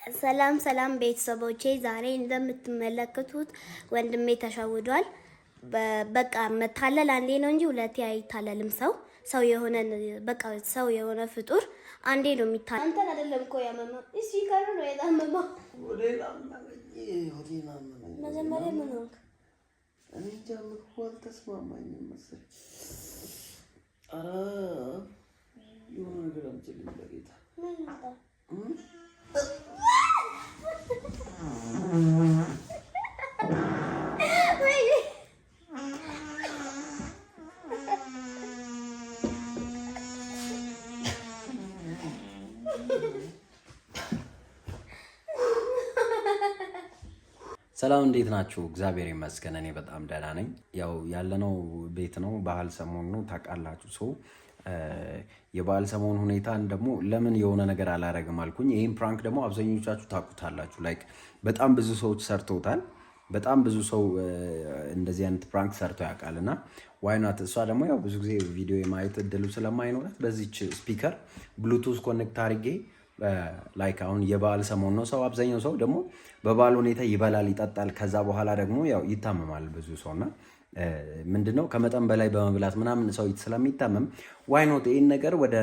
ሰላም ሰላም ቤተሰቦቼ፣ ዛሬ እንደምትመለከቱት ወንድሜ ተሸውዷል። በቃ መታለል አንዴ ነው እንጂ ሁለቴ አይታለልም። ሰው የሆነ ፍጡር አንዴ ነው የሚታለል። አንተን አይደለም እኮ ያመመው እሺ፣ ካሉ ነው ያመመው። መጀመሪያ ምን ሆንክ? እኔ እንጃ ምግቡ አልተስማማኝም መሰለኝ። ኧረ የሆነ ነገር አምጪልኝ በጌታ። ምን መጣ? ሰላም እንዴት ናችሁ? እግዚአብሔር ይመስገን እኔ በጣም ደህና ነኝ። ያው ያለነው ቤት ነው፣ ባህል ሰሞን ነው ታውቃላችሁ። ሰው የባህል ሰሞን ሁኔታን ደግሞ ለምን የሆነ ነገር አላረግም አልኩኝ። ይሄን ፕራንክ ደግሞ አብዛኞቻችሁ ታውቁታላችሁ። ላይክ በጣም ብዙ ሰዎች ሰርተውታል። በጣም ብዙ ሰው እንደዚህ አይነት ፕራንክ ሰርቶ ያውቃልና ዋይ ናት። እሷ ደግሞ ያው ብዙ ጊዜ ቪዲዮ የማየት እድሉ ስለማይኖራት በዚች ስፒከር ብሉቱዝ ኮኔክት አድርጌ ላይክ አሁን የበዓል ሰሞን ነው። ሰው አብዛኛው ሰው ደግሞ በበዓል ሁኔታ ይበላል ይጠጣል። ከዛ በኋላ ደግሞ ያው ይታመማል ብዙ ሰውና ምንድነው ከመጠን በላይ በመብላት ምናምን ሰው ስለሚታመም ዋይ ኖት ይሄን ነገር ወደ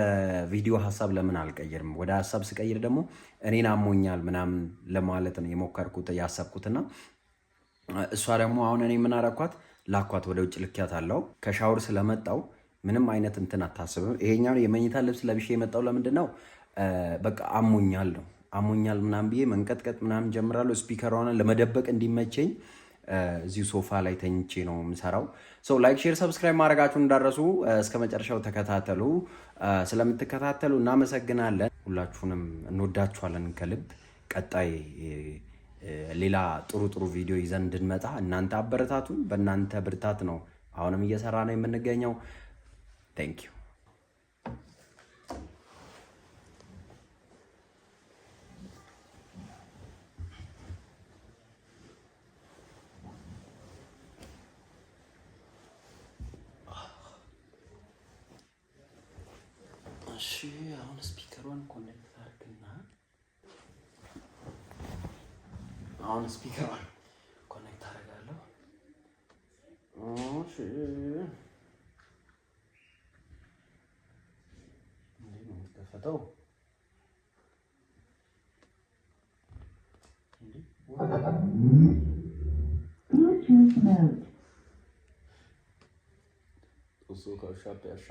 ቪዲዮ ሀሳብ ለምን አልቀይርም? ወደ ሀሳብ ስቀይር ደግሞ እኔን አሞኛል ምናምን ለማለት ነው የሞከርኩት ያሰብኩትና እሷ ደግሞ አሁን እኔ ምን አረኳት? ላኳት ወደ ውጭ ልኪያት አለው። ከሻወር ስለመጣው ምንም አይነት እንትን አታስብም። ይሄኛው የመኝታ ልብስ ለብሼ የመጣው ለምንድን ነው? በቃ አሞኛል ነው አሞኛል ምናምን ብዬ መንቀጥቀጥ ምናምን ጀምራለሁ። ስፒከሯን ለመደበቅ እንዲመቸኝ እዚሁ ሶፋ ላይ ተኝቼ ነው የምሰራው። ላይክ ሼር ሰብስክራይብ ማድረጋችሁን እንዳረሱ። እስከ መጨረሻው ተከታተሉ። ስለምትከታተሉ እናመሰግናለን። ሁላችሁንም እንወዳችኋለን ከልብ። ቀጣይ ሌላ ጥሩ ቪዲዮ ይዘን እንድንመጣ እናንተ አበረታቱን። በእናንተ ብርታት ነው አሁንም እየሰራ ነው የምንገኘው። ቴንክ ዩ። እሺ አሁን ስፒከሯን ኮኔክት አድርግና አሁን ስፒከሯን ኮኔክት አደርጋለሁ። እሺ እንዴት ነው የምትከፈተው? እሱ ከሻፕ ያሻ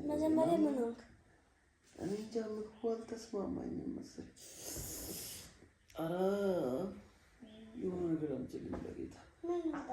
መጀመሪያ ምን ሆንክ? እኔ እንጃ ምግቡ አልተስማማኝም መሰለኝ። ኧረ የሆነ ነገር አምጪልኝ በጌታ። ምን መጣ?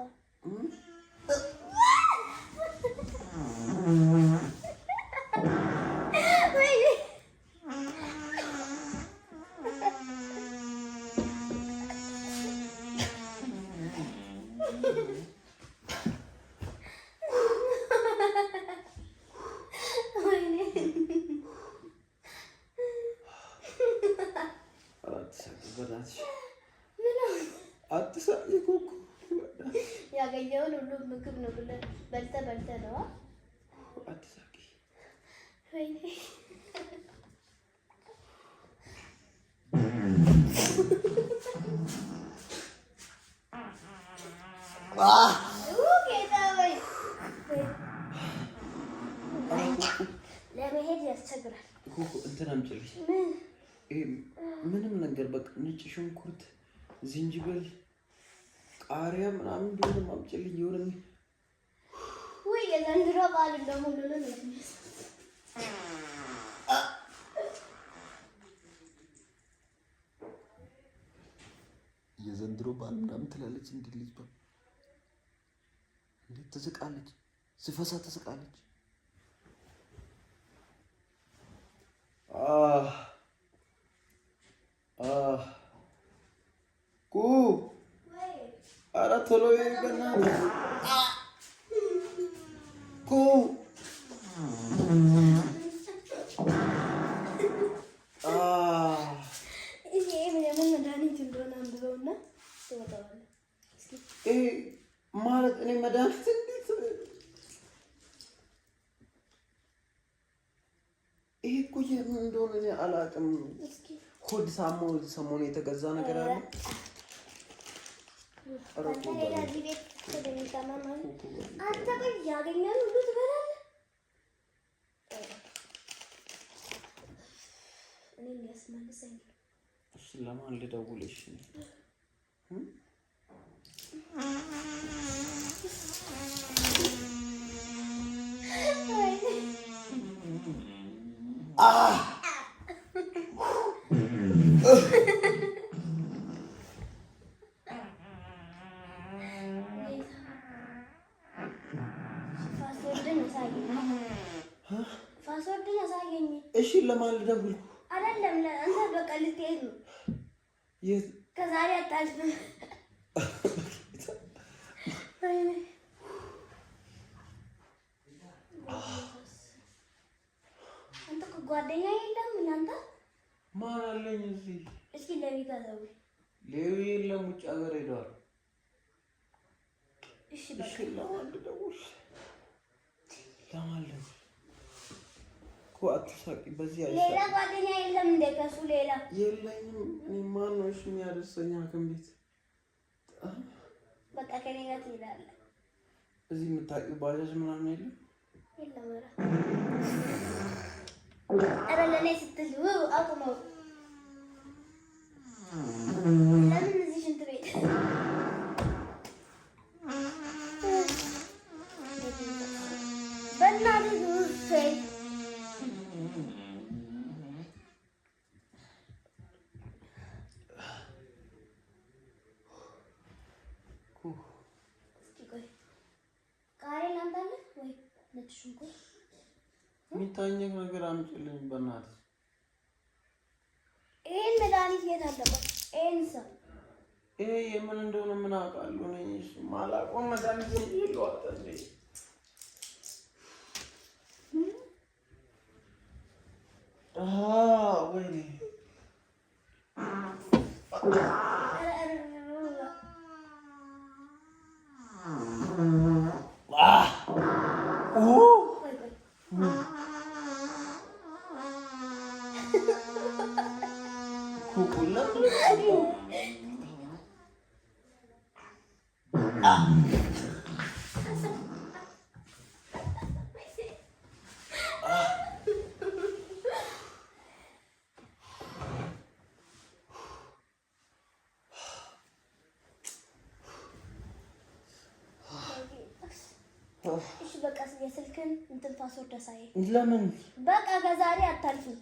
በእናትሽ አትሳቂ ኩኩ። ያገኘውን ሁሉ ምግብ ነው ብለህ በልተህ ነው። አትሳቂ። ወይኔ ለመሄድ ያስቸግራል። እንትን አምጪልኝ። ምንም ነገር በቃ ነጭ ሽንኩርት፣ ዝንጅብል፣ ቃሪያ ምናምን ቢሆንም አምጪልኝ። የሆነ ወይ የዘንድሮ በዓል እንደሁሉንም የዘንድሮ በዓል ምናምን ትላለች። እንዴት ልጅ እንዴት ትስቃለች! ስፈሳ ትስቃለች። ኧረ ቶሎ በእናትህ ማለት እኔ መድኃኒት እንዴት ይሄ እኮ የምን እንደሆነ እኔ አላውቅም። ሆድ ሰሞኑን የተገዛ ነገር አለ። ለማን ልደውልሽ? ፓስወርድን አሳየኝ። እሺ ለማን ልደውል? አይደለም ለአንተ በቃ ልትሄድ ነው። የት? ከዛሬ አታልፍም። አንተ እኮ ጓደኛ የለም እናንተ? ማን አለኝ እዚህ? እስኪ ለቤት አዘው። ሌዊ የለም፣ ውጭ ሀገር ሄደዋል። እሺ በቃ ለማን ልደውል? ለማን ልደውል? አትሳቂ። በዚህ ሌላ ጓደኛ የለም እንደ ከሱ ሌላ የለኝም። እኔ ማን ነው እሺ የሚያደርሰኝ ሐኪም ቤት? በቃ ከኔ ጋር ትሄዳለህ። እዚህ የምታውቂው ባጃጅ ምናምን የለም? የለም። ኧረ ለእኔ ስትል አቁመው። ለምን እዚህ ሽንት ቤት በእናትህ ውሰይ። የሚታኘክ ነገር አምጪልኝ በእናትህ። ይሄን መድኃኒት የት አለበት? ይሄ የምን እንደሆነ ምን አውቃለሁ እኔ። እሱ ማላውቀው መድኃኒት ይሏት እንዴ? ወይኔ እሺ በቃ የስልክን እንትን ፓስወርድ አሳየኝ። ለምን? በቃ ከዛሬ አታልፍም።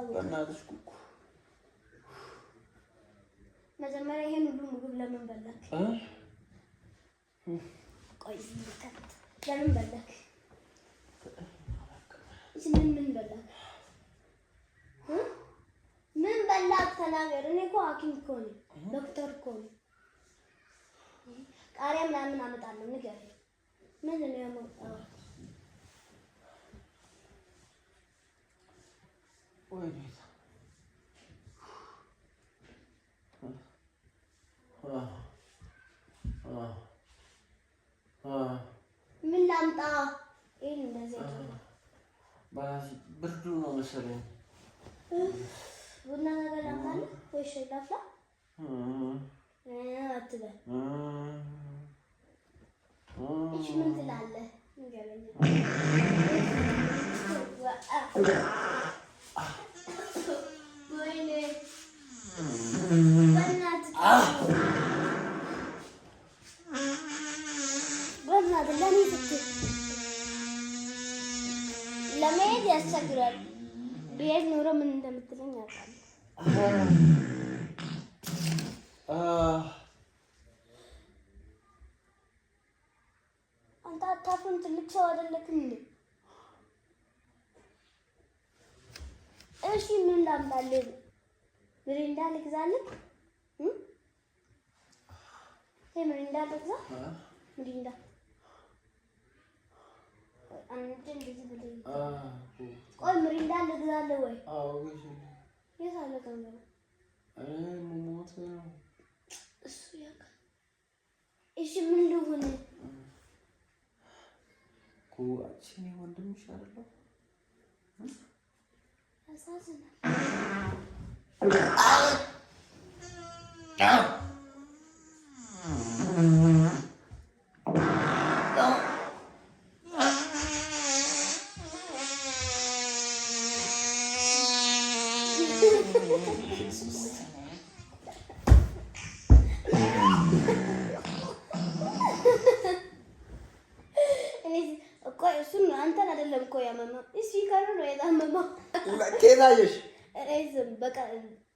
በእናትሽ ኩኩ መጀመሪያ ይሄን ሁሉ ምግብ ለምን በላክ? ቆይ ለምን በላክ? ምን በላክ? ምን በላክ? ተናገር። እኔ እኮ ሐኪም እኮ ነኝ፣ ዶክተር እኮ ነኝ። ቃሪያ ምናምን አመጣለሁ። ንገረኝ። ምንድን ነው ያመጣው? መሰለኝ። ቡና ነገር አምጣለ ወይ ሻይ ላፍላ አትበል። እሺ ምን ትላለህ? ንገረኝ። ወይኔ በእናትህ ለእኔ ስትል ለመሄድ ያስቸግራል። ብሄድ ኖሮ ምን እንደምትለኝ አውቃለሁ። አንተ አታፍርም? ትልቅ ሰው አይደለክም እንዴ? እሺ ምን ላምጣልህ? ምሪንዳ ልግዛልህ? ምሪንዳ ልግዛ? ምሪንዳ አንተ እንደዚህ ብለኝ። ቆይ ምሪንዳ ልግዛልህ ወይ? አዎ የት አለ ካሜራ? ሞት ነው እሱ ያውቃል። እሺ ምን ልሁን? አንቺ ወንድምሽ አይደለሁ? ያሳዝናል። አንተን አይደለም እኮ ያመመው ስፒከሩ ነው የታመመው። ከታየሽ እዚህም በቃ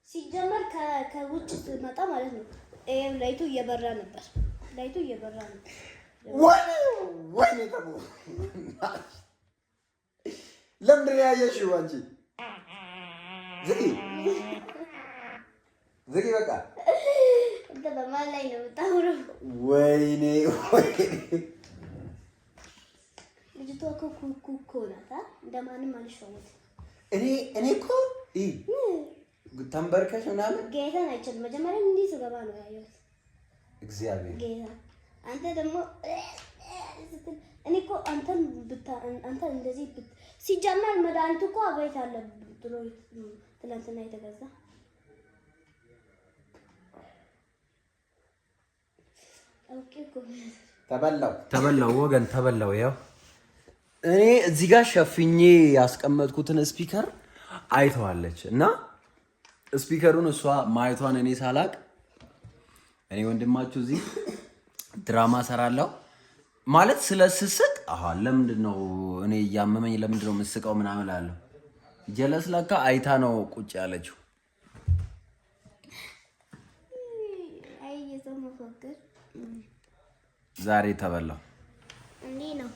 ሲጀመር ከውጭ ስትመጣ ማለት ነው። ይሄም ላይቱ እየበራ ነበር። ላይቱ እየበራ ነበር። ወይኔ ተሙ ለምንድን ነው ያየሽው አንቺ? ዝጊ በቃ እንተ በማን ላይ ነው የምታወራው? ወይኔ ልጅቷ እኮ ናት። እንደማንም አልሸወትም። እኔ እኮ ተንበርከሽ ምናምን ጌታን አይቻልም። መጀመሪያ እንዲህ ስገባ ነው ያየሁት። እግዚአብሔር ጌታ አንተ ደግሞ እኔ እኮ አንተ እንደዚህ ሲጀመር መድኃኒቱ እኮ አቤት አለ ድሮ ትናንትና የተገዛ ተበላው ወገን ተበላው። ያው እኔ እዚህ ጋር ሸፍኜ ያስቀመጥኩትን ስፒከር አይተዋለች እና ስፒከሩን እሷ ማየቷን እኔ ሳላቅ እኔ ወንድማችሁ እዚህ ድራማ ሰራለሁ ማለት ስለስስቅ ለምንድን ነው እኔ እያመመኝ ለምንድን ነው የምስቀው ምናምን እላለሁ። ጀለስ ለካ አይታ ነው ቁጭ ያለችው። ዛሬ ተበላው እንዴ ነው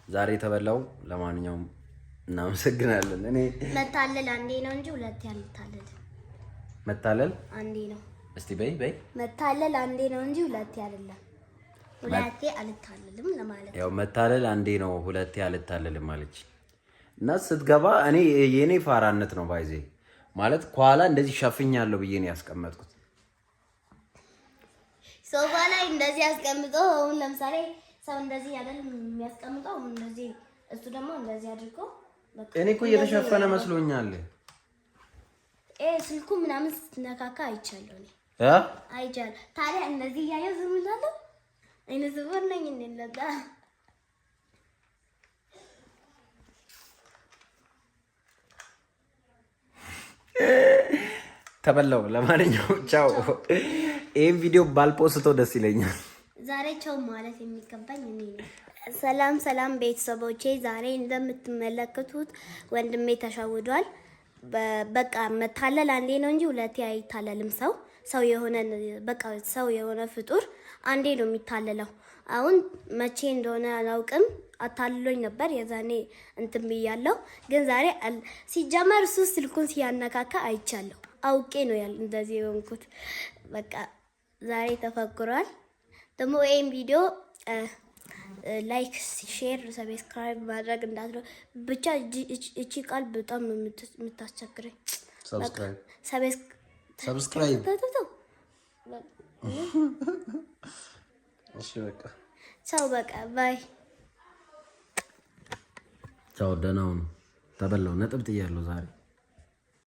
ዛሬ ተበላው። ለማንኛውም እናመሰግናለን። እኔ መታለል አንዴ ነው እንጂ ሁለቴ አልታለል። መታለል አንዴ ነው። እስቲ በይ መታለል አንዴ ነው እንጂ ሁለቴ አይደለም። ሁለቴ አልታለልም ለማለት ያው መታለል አንዴ ነው ሁለቴ አልታለልም ማለች እና ስትገባ እኔ የኔ ፋራነት ነው ባይዜ ማለት ኋላ እንደዚህ ሸፍኛለሁ ብዬ ነው ያስቀመጥኩት። ሶፋ ላይ እንደዚህ ያስቀምጦ አሁን ለምሳሌ ሰው እንደዚህ አይደል የሚያስቀምጠው እንደዚህ እሱ ደግሞ እንደዚህ አድርጎ በቃ እኔ እኮ እየተሸፈነ መስሎኛል። ስልኩ ምናምን ስትነካካ አይቻለሁ እኔ አይቻለሁ። ታዲያ እንደዚህ እያየሁ ዝም እላለሁ? እኔ ዝም ነኝ እንደዛ ተበላው። ለማንኛውም ቻው። ይሄን ቪዲዮ ባልፖስተው ደስ ይለኛል። ዛሬ ቻው ማለት የሚገባኝ እኔ ነኝ። ሰላም ቤተሰቦቼ፣ ዛሬ እንደምትመለከቱት ወንድሜ ተሸውዷል። በቃ መታለል አንዴ ነው እንጂ ሁለቴ አይታለልም። ሰው የሆነ ፍጡር አንዴ ነው የሚታለለው። አሁን መቼ እንደሆነ አላውቅም። አታልሎኝ ነበር የዛኔ እንትን ብያለሁ። ግን ዛሬ ሲጀመር እሱ ስልኩን ሲያነካካ አይቻለሁ። አውቄ ነው እንደዚህ የሆንኩት። በቃ ዛሬ ተፈክሯል። ደግሞ ይሄን ቪዲዮ ላይክ፣ ሼር፣ ሰብስክራይብ ማድረግ እንዳትረሱ። ብቻ እቺ ቃል በጣም ነው የምታስቸግረኝ። ሰብስክራይብ እሺ በቃ ቻው። በቃ ባይ ቻው። ደህና ሁኑ። ተበላው ነጥብ ጥያለሁ ዛሬ